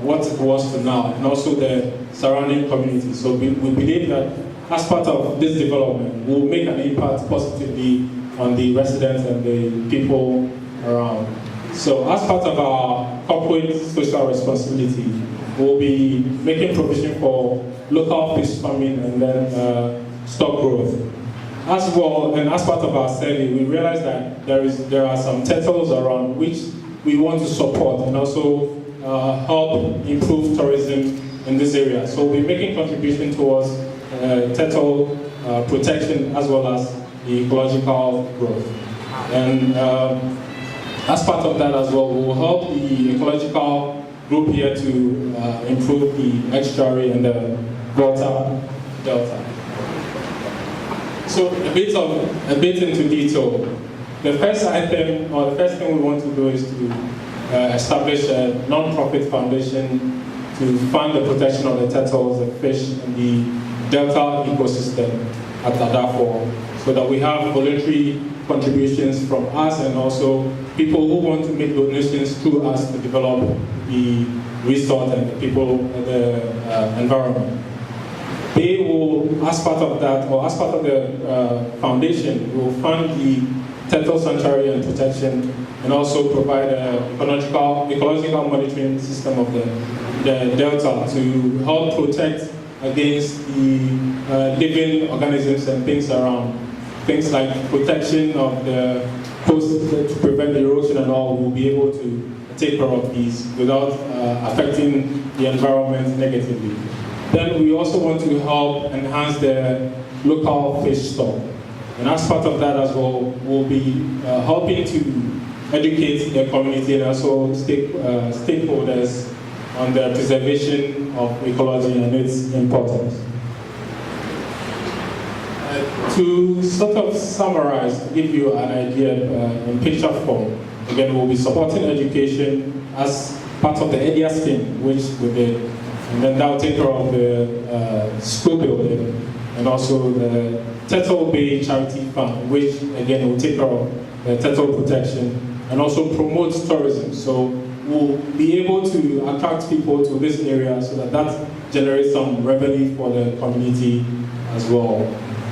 what it was to now, and also the surrounding community. So we believe that as part of this development, we'll make an impact positively on the residents and the people around. So as part of our corporate social responsibility, we'll be making provision for local fish farming and then stock growth. As well, and as part of our survey, we realized that there are some turtles around which we want to support and also help improve tourism in this area. So we're making contribution towards turtle protection as well as the ecological growth. And as part of that as well, we will help the ecological group here to improve the estuary and the Volta Delta. So a bit into detail. The first item, or the first thing we want to do is to establish a non-profit foundation to fund the protection of the turtles, the fish, and the delta ecosystem at Adafo, so that we have voluntary contributions from us and also people who want to make donations through us to develop the resort and the people, the environment. They will, as part of that, or as part of the foundation, will fund the turtle sanctuary and protection, and also provide an ecological monitoring system of the delta to help protect against the living organisms and things around. Things like protection of the coast to prevent erosion and all, will be able to take care of these without affecting the environment negatively. Then we also want to help enhance the local fish stock. And as part of that as well, we'll be helping to educate the community and also stakeholders on the preservation of ecology and its importance. To sort of summarize, to give you an idea in picture form, again, we'll be supporting education as part of the EIA scheme, which we did, and then that will take care of the school building, and also the Turtle Bay Charity Fund, which again will take care of the turtle protection and also promote tourism. So we'll be able to attract people to this area so that generates some revenue for the community as well.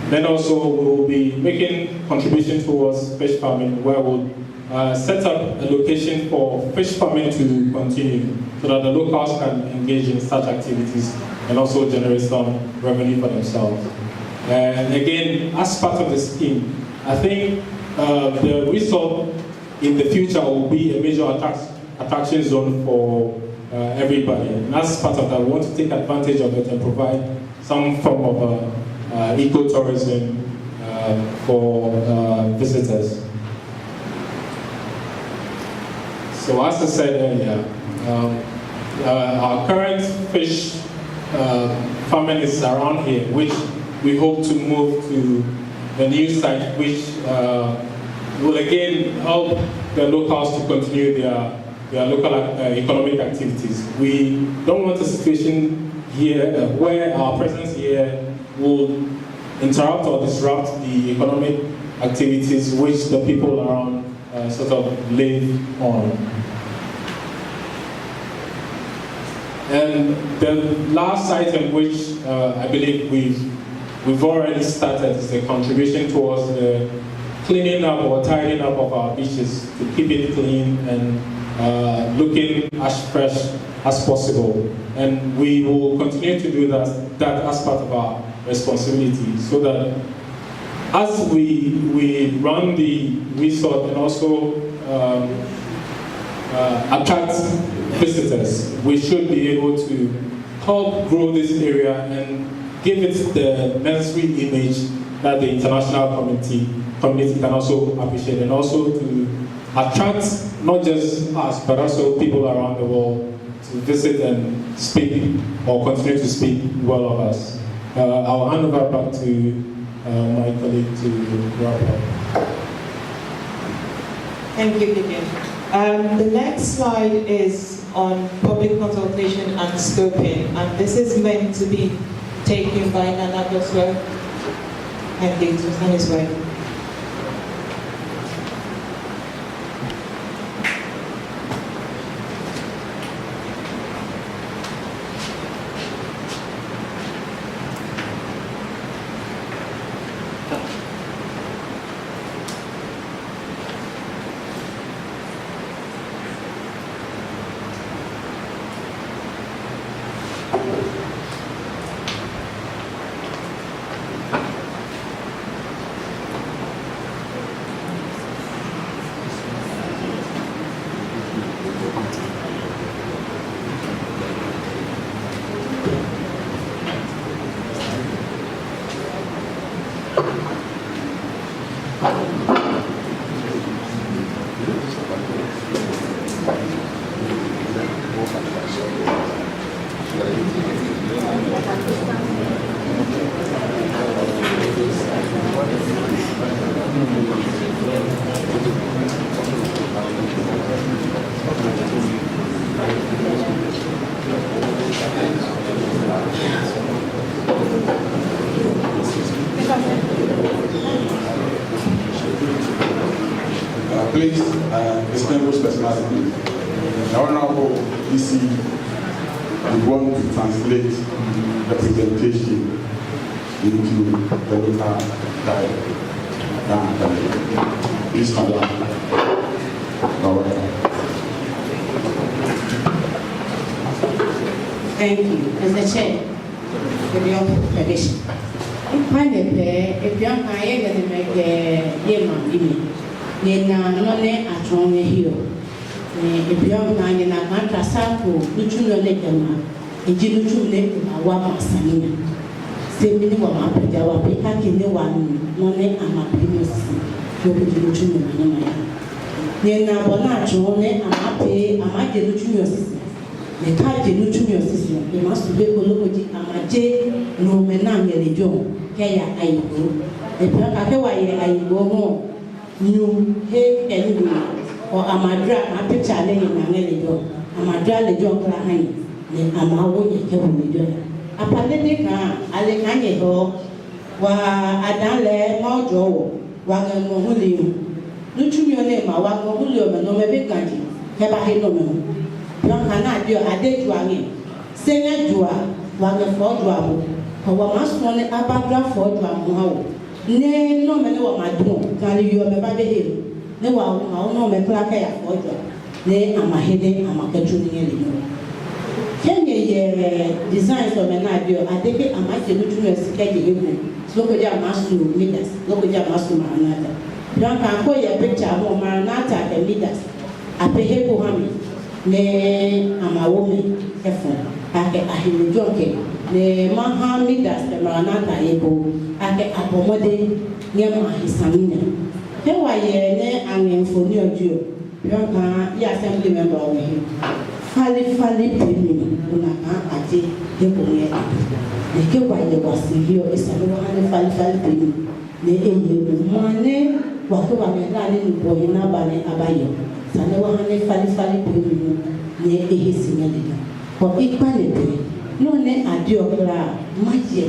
Then also we'll be making contribution towards fish farming, where we'll set up a location for fish farming to continue so that the locals can engage in such activities and also generate some revenue for themselves. And again, as part of the scheme, I think the resort in the future will be a major attraction zone for everybody. And as part of that, we want to take advantage of it and provide some form of ecotourism for visitors. So as I said earlier, our current fish farming is around here, which we hope to move to the new site, which will again help the locals to continue their local economic activities. We don't want a situation here where our presence here will interrupt or disrupt the economic activities which the people around sort of live on. And the last item which I believe we've already started is the contribution towards the cleaning up or tidying up of our beaches to keep it clean and looking as fresh as possible. And we will continue to do that as part of our responsibility, so that as we run the resort and also attract visitors, we should be able to help grow this area and give it the necessary image that the international community can also appreciate, and also to attract not just us but also people around the world to visit and speak or continue to speak well of us. I'll hand over back to my colleague to wrap up. Thank you, Gideon. The next slide is on public consultation and scoping, and this is meant to be taken by Nana Boswell and Dave on his way. DC, we want to translate the presentation into the local dialect. Please, madam. Thank you. Mr. Chair, for your permission. If you are going to make a Nena atron here. If you are going to Trasacco, Luchuno Legama, Injinuchu Lake, Wama Samina. Same minimum up at our picking the one, None and my previous. Luchuno. Nena Bonacho, and I pay a might get Luchuno system. The card Luchuno system, they must be Bologoti, and my J, no menang, the Joe, Kaya, I go. If you are going I go home. New hey anyway or amadra a picture laying in Angelido, amadra the job behind the Amawo Kewunor. A paletica, Alecane ho, wa Adale, Mojo, Wagan Mohulium. Luchumio name, Wagan Mulium, no Mebigati, Hebahino. Young Hanadio, Adejuani, Senya Dua, Wagan Fordwabo, or Wamas Abadra Fordwam. Ne no me ne wa madon kan yo me ba behe ne wa no me plaka ya fojo ne amahede amakatu ni ele no kenye ye design so me na dio adeke amaje no tunu esika je egu loko ja masu meters loko ja masu maranata don kan ko ye picture mo maranata the meters apehe ko hami ne amawo me efo ake ahini jonke ne mahami das the maranata yebo ake abomode nyama hisamina hewa ye ne anenfoni odio yonka ya assembly member of here fali pemi una ka ate yebo ne ne ke wa ye wasihio esalo hane fali pemi ne eye mane wa ko ba me na ni boy na ba ne abayo sane wa hane fali pemi ne ehe sinyalida ko ikwane be no ne adio kra maje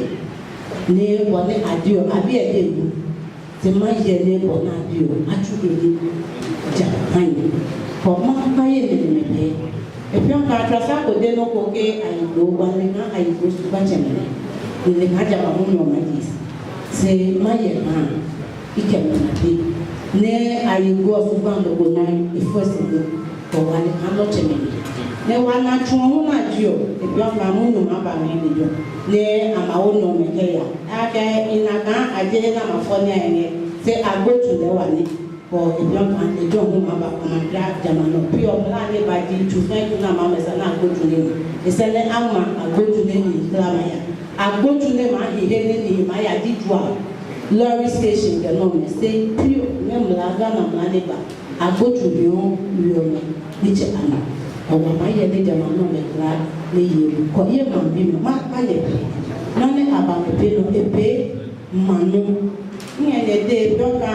ne bone adio abi edegu te maje ne bone adio atugede japan ko ma baye ne me e pia ka Trasacco de no ko ke ayigo wale na ayigo su ba chemele ne ka jama mo no magis se maye na ikeme na bi ne ayigo su ba ndo ko na ifose ko wale ka no chemele ne wana tuo na dio e bia ma mu no ma ba me dio ne amawo no me ke ya ake inaka aje na mafoni ene se agbotu le wani ko e bia ma e dio no ma ba ma dra jama no pio bla ne ba di tu fe na ma me sa na agbotu ne e se le ama agbotu ne ni klama ya agbotu ne ma he he ne ma ya di dua lorry station the no me say pio me mla ga na ma ne ba agbotu bi o me ni che ana ọwọ ayẹ ní jama náà mẹkura ní yẹlu kọ yẹ màá bí ma ayẹ pẹ nani abamẹpẹ no ebe mmanu nyẹ ní ẹdẹ dọka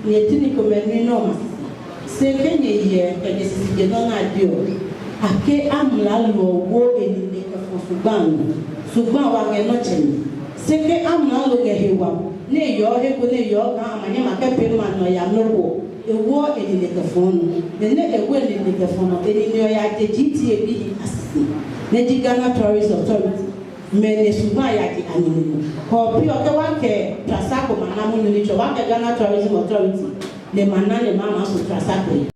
nyẹ tini kọmẹni náà ma se kẹnyẹ yẹ kẹnyẹ sisi jẹ náà náà di ọ ake amla lọ wo enini ẹfọ ṣùgbọ́n wa ngẹ nọkyẹ ni se kẹ amla lọ ngẹ hewa ní eyọ ego ní eyọ kan amanyẹ ma kẹ pẹ ma nọ ya nọwọ. Ewo enilekefonu ne ewo enilekefonu enini oya de GTA bi asisi ne di Ghana Tourist Authority me ne suba ya di anini ko bi o ke wa ke Trasacco manamu ni cho wa ke Ghana Tourism Authority ne manane mama so Trasacco